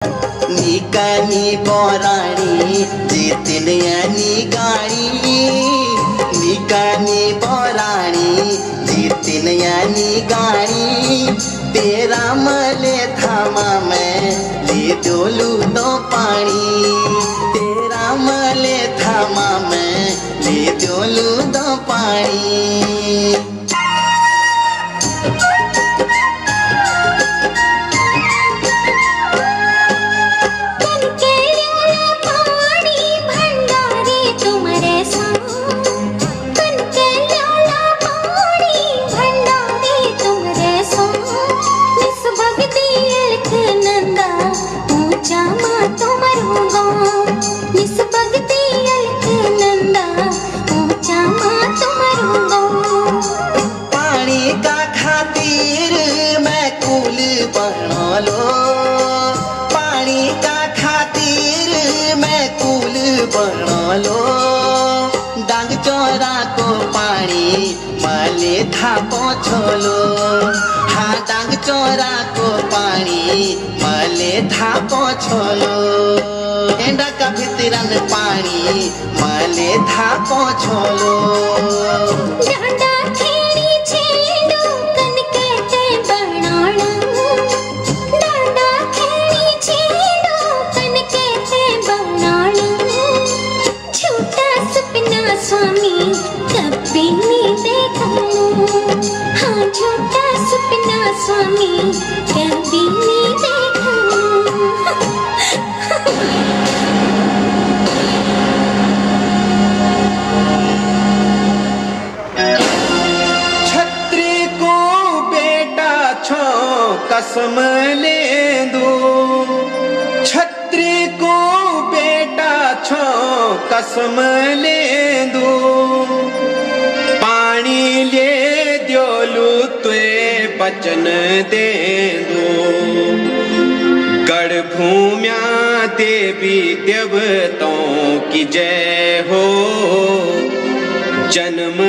निकानी बोराणी जितल्यानी गाणी निकानी बोराणी जितल्यानी गाणी तेरा मले थामा मैं ले दोलू तो पानी तेरा मले थामा मैं ले दोलू तो पानी। बना लो पानी का खातिर मैं कूल बना लो डांग चौरा को पानी माले था पहुँचो हाँ डांग चौरा को पानी माले था पहुँचो एंडा का भितरन पानी माले था पहुँचो स्वामी कभी नहीं देखा हाँ झूठा सपना स्वामी कभी नहीं देखा। छत्री को बेटा छो कसम ले दो छत्री को बेटा छो कसम ले दो पानी ले द्योलू तुए बचन दे दो गढ़ भूम्या देवी देवताओं की जय हो जन्म